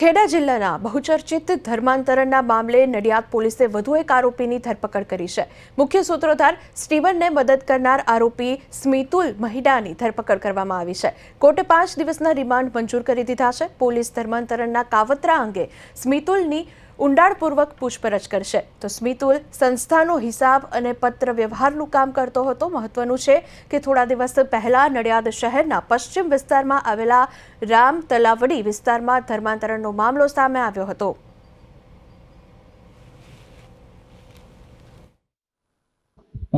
ખેડા જિલ્લાના બહુચર્ચિત ધર્માંતરણના મામલે નડિયાદ પોલીસે વધુ એક આરોપીની ધરપકડ કરી છે. મુખ્ય સૂત્રધાર સ્ટીવનને મદદ કરનાર આરોપી સ્મિતુલ મહિડાની ધરપકડ કરવામાં આવી છે. કોર્ટે 5 દિવસના રિમાન્ડ મંજૂર કરી દીધા છે. પોલીસ ધર્માંતરણના કાવતરા અંગે સ્મિતુલની ઊંડાણપૂર્વક પૂછપરછ કરશે. તો સ્મિતુલ સંસ્થાનો હિસાબ અને પત્ર વ્યવહારનું કામ કરતો હતો. મહત્વનું છે કે થોડા દિવસ પહેલા નડિયાદ શહેરના પશ્ચિમ વિસ્તારમાં આવેલા રામ તલાવડી વિસ્તારમાં ધર્માંતરણનો મામલો સામે આવ્યો હતો.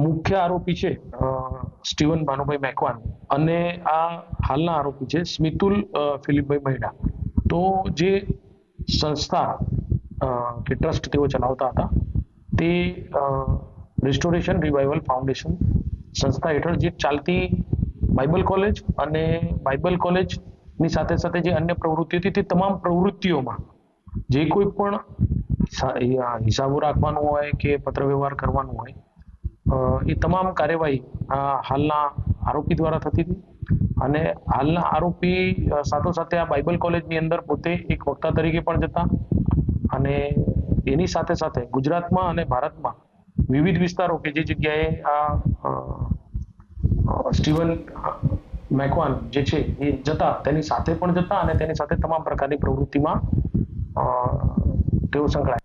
મુખ્ય આરોપી છે સ્ટીવન ભાનુભાઈ મેકવાન અને આ હાલના આરોપી છે સ્મિતુલ ફિલિપભાઈ મહિડા. તો જે સંસ્થા કે ટ્રસ્ટ તેઓ ચલાવતા હતા તે રિસ્ટોરેશન રિવાઇવલ ફાઉન્ડેશન સંસ્થા હેઠળ જે ચાલતી બાઇબલ કોલેજ અને બાઇબલ કોલેજની સાથે સાથે જે અન્ય પ્રવૃત્તિઓ હતી તે તમામ પ્રવૃત્તિઓમાં જે કોઈ પણ હિસાબો રાખવાનું હોય કે પત્ર વ્યવહાર કરવાનું હોય એ તમામ કાર્યવાહી હાલના આરોપી દ્વારા થતી હતી. અને હાલના આરોપી સાથોસાથે આ બાઇબલ કોલેજની અંદર પોતે એક વક્તા તરીકે પણ જતા અને એની સાથે સાથે ગુજરાતમાં અને ભારતમાં વિવિધ વિસ્તારો કે જે જગ્યાએ આ સ્ટીવન મેકવાન જે છે એ જતા તેની સાથે પણ જતા અને તેની સાથે તમામ પ્રકારની પ્રવૃત્તિમાં તેઓ સંકળાયેલા.